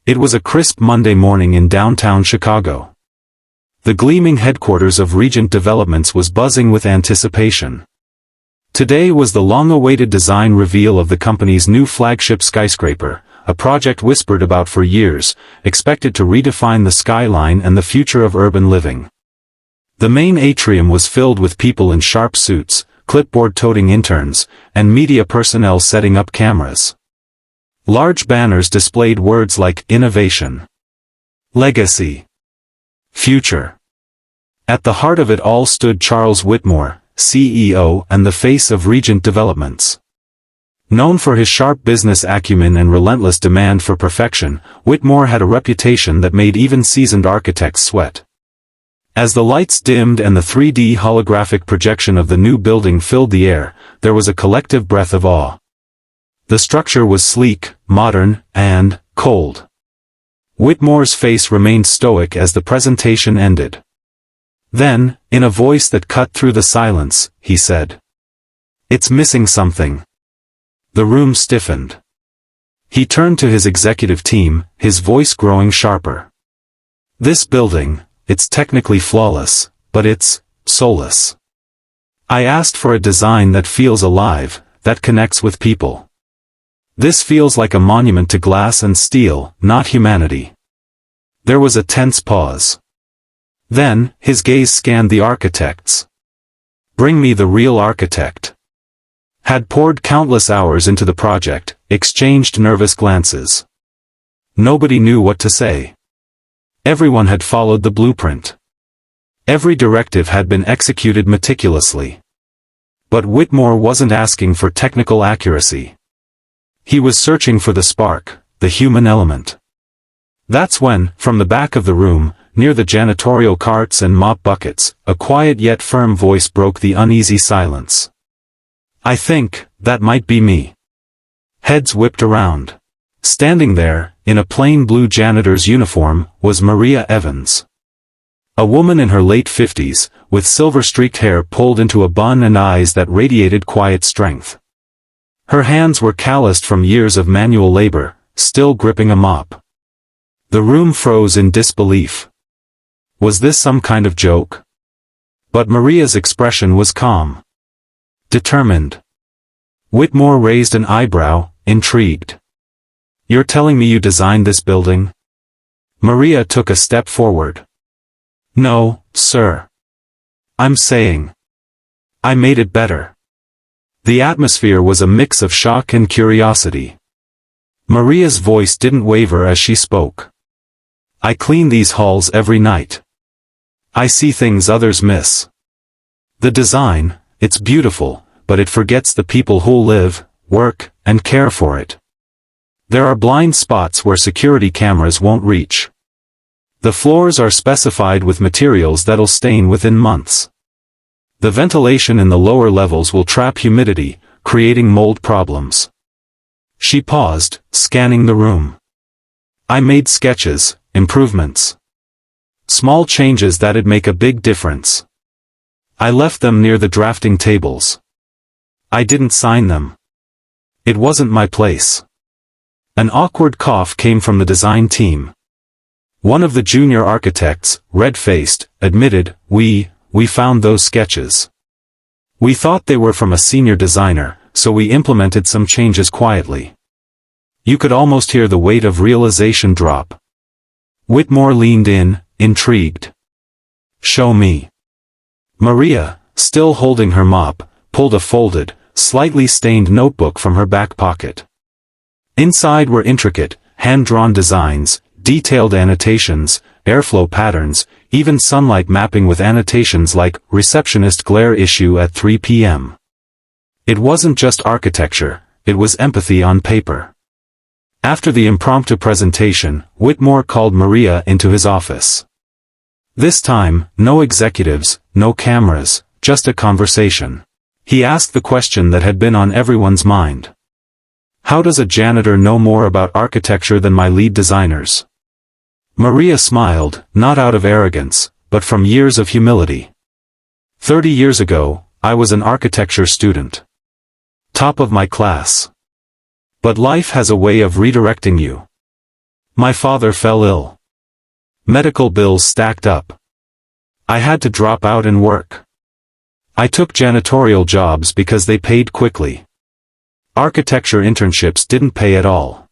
It was a crisp Monday morning in downtown Chicago. The gleaming headquarters of Regent Developments was buzzing with anticipation. Today was the long-awaited design reveal of the company's new flagship skyscraper, a project whispered about for years, expected to redefine the skyline and the future of urban living. The main atrium was filled with people in sharp suits, clipboard-toting interns, and media personnel setting up cameras. Large banners displayed words like innovation, legacy, future. At the heart of it all stood Charles Whitmore, CEO and the face of Regent Developments. Known for his sharp business acumen and relentless demand for perfection, Whitmore had a reputation that made even seasoned architects sweat. As the lights dimmed and the 3D holographic projection of the new building filled the air, there was a collective breath of awe. The structure was sleek, modern, and cold. Whitmore's face remained stoic as the presentation ended. Then, in a voice that cut through the silence, he said, "It's missing something." The room stiffened. He turned to his executive team, his voice growing sharper. "This building, it's technically flawless, but it's soulless. I asked for a design that feels alive, that connects with people. This feels like a monument to glass and steel, not humanity." There was a tense pause. Then, his gaze scanned the architects. "Bring me the real architect." Had poured countless hours into the project, exchanged nervous glances. Nobody knew what to say. Everyone had followed the blueprint. Every directive had been executed meticulously. But Whitmore wasn't asking for technical accuracy. He was searching for the spark, the human element. That's when, from the back of the room, near the janitorial carts and mop buckets, a quiet yet firm voice broke the uneasy silence. "I think, that might be me." Heads whipped around. Standing there, in a plain blue janitor's uniform, was Maria Evans. A woman in her late 50s, with silver-streaked hair pulled into a bun and eyes that radiated quiet strength. Her hands were calloused from years of manual labor, still gripping a mop. The room froze in disbelief. Was this some kind of joke? But Maria's expression was calm. Determined. Whitmore raised an eyebrow, intrigued. "You're telling me you designed this building?" Maria took a step forward. "No, sir. I'm saying, I made it better." The atmosphere was a mix of shock and curiosity. Maria's voice didn't waver as she spoke. "I clean these halls every night. I see things others miss. The design, it's beautiful, but it forgets the people who'll live, work, and care for it. There are blind spots where security cameras won't reach. The floors are specified with materials that'll stain within months. The ventilation in the lower levels will trap humidity, creating mold problems." She paused, scanning the room. "I made sketches, improvements. Small changes that'd make a big difference. I left them near the drafting tables. I didn't sign them. It wasn't my place." An awkward cough came from the design team. One of the junior architects, red-faced, admitted, We found those sketches. We thought they were from a senior designer, so we implemented some changes quietly." You could almost hear the weight of realization drop. Whitmore leaned in, intrigued. "Show me." Maria, still holding her mop, pulled a folded, slightly stained notebook from her back pocket. Inside were intricate, hand-drawn designs, detailed annotations, airflow patterns, even sunlight mapping with annotations like, "Receptionist glare issue at 3 p.m. It wasn't just architecture, it was empathy on paper. After the impromptu presentation, Whitmore called Maria into his office. This time, no executives, no cameras, just a conversation. He asked the question that had been on everyone's mind. How does a janitor know more about architecture than my lead designers? Maria smiled, not out of arrogance, but from years of humility. 30 years ago, I was an architecture student. Top of my class. But life has a way of redirecting you. My father fell ill. Medical bills stacked up. I had to drop out and work. I took janitorial jobs because they paid quickly. Architecture internships didn't pay at all.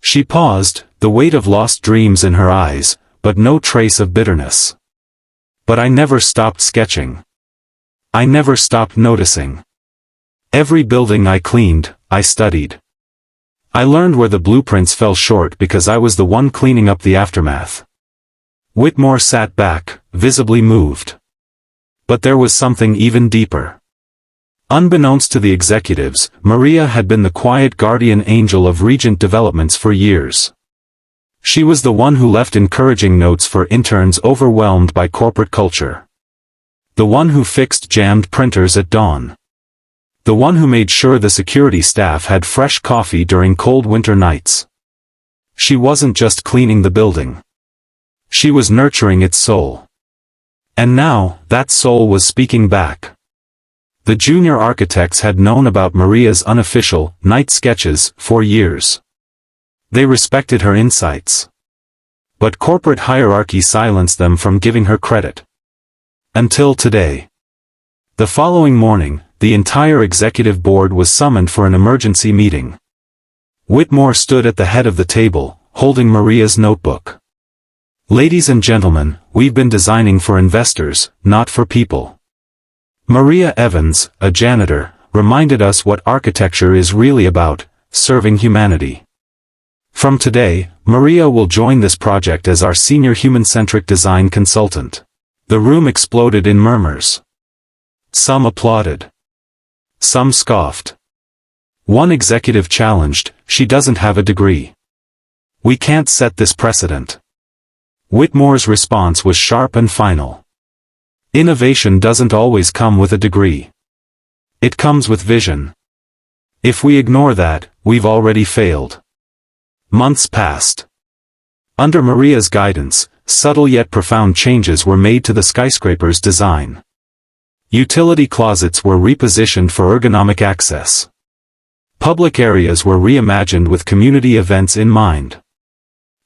She paused, the weight of lost dreams in her eyes, but no trace of bitterness. But I never stopped sketching. I never stopped noticing. Every building I cleaned, I studied. I learned where the blueprints fell short because I was the one cleaning up the aftermath. Whitmore sat back, visibly moved. But there was something even deeper. Unbeknownst to the executives, Maria had been the quiet guardian angel of Regent Developments for years. She was the one who left encouraging notes for interns overwhelmed by corporate culture. The one who fixed jammed printers at dawn. The one who made sure the security staff had fresh coffee during cold winter nights. She wasn't just cleaning the building. She was nurturing its soul. And now, that soul was speaking back. The junior architects had known about Maria's unofficial, night sketches, for years. They respected her insights. But corporate hierarchy silenced them from giving her credit. Until today. The following morning, the entire executive board was summoned for an emergency meeting. Whitmore stood at the head of the table, holding Maria's notebook. Ladies and gentlemen, we've been designing for investors, not for people. Maria Evans, a janitor, reminded us what architecture is really about, serving humanity. From today, Maria will join this project as our senior human-centric design consultant. The room exploded in murmurs. Some applauded. Some scoffed. One executive challenged, "She doesn't have a degree. We can't set this precedent." Whitmore's response was sharp and final. Innovation doesn't always come with a degree. It comes with vision. If we ignore that, we've already failed. Months passed. Under Maria's guidance, subtle yet profound changes were made to the skyscraper's design. Utility closets were repositioned for ergonomic access. Public areas were reimagined with community events in mind.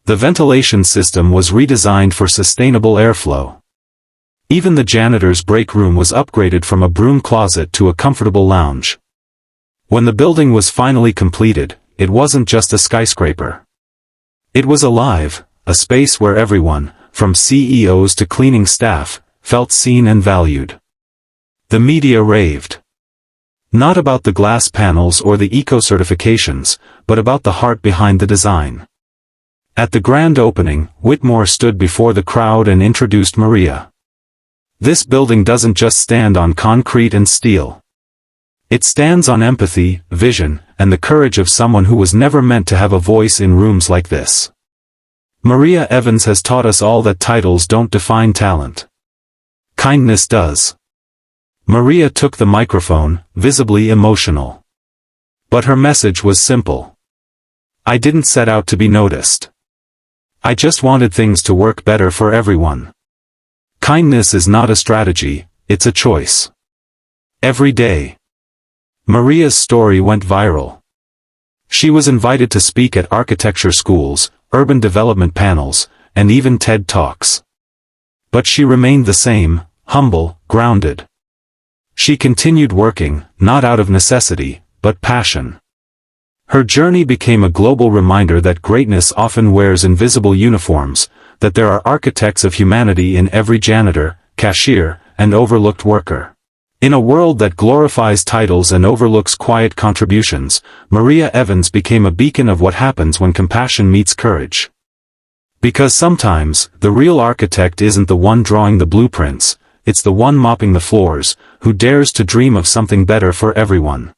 The ventilation system was redesigned for sustainable airflow. Even the janitor's break room was upgraded from a broom closet to a comfortable lounge. When the building was finally completed, it wasn't just a skyscraper. It was alive, a space where everyone, from CEOs to cleaning staff, felt seen and valued. The media raved. Not about the glass panels or the eco-certifications, but about the heart behind the design. At the grand opening, Whitmore stood before the crowd and introduced Maria. This building doesn't just stand on concrete and steel. It stands on empathy, vision, and the courage of someone who was never meant to have a voice in rooms like this. Maria Evans has taught us all that titles don't define talent. Kindness does. Maria took the microphone, visibly emotional. But her message was simple. I didn't set out to be noticed. I just wanted things to work better for everyone. Kindness is not a strategy, it's a choice. Every day. Maria's story went viral. She was invited to speak at architecture schools, urban development panels, and even TED Talks. But she remained the same, humble, grounded. She continued working, not out of necessity, but passion. Her journey became a global reminder that greatness often wears invisible uniforms, that there are architects of humanity in every janitor, cashier, and overlooked worker. In a world that glorifies titles and overlooks quiet contributions, Maria Evans became a beacon of what happens when compassion meets courage. Because sometimes, the real architect isn't the one drawing the blueprints, it's the one mopping the floors, who dares to dream of something better for everyone.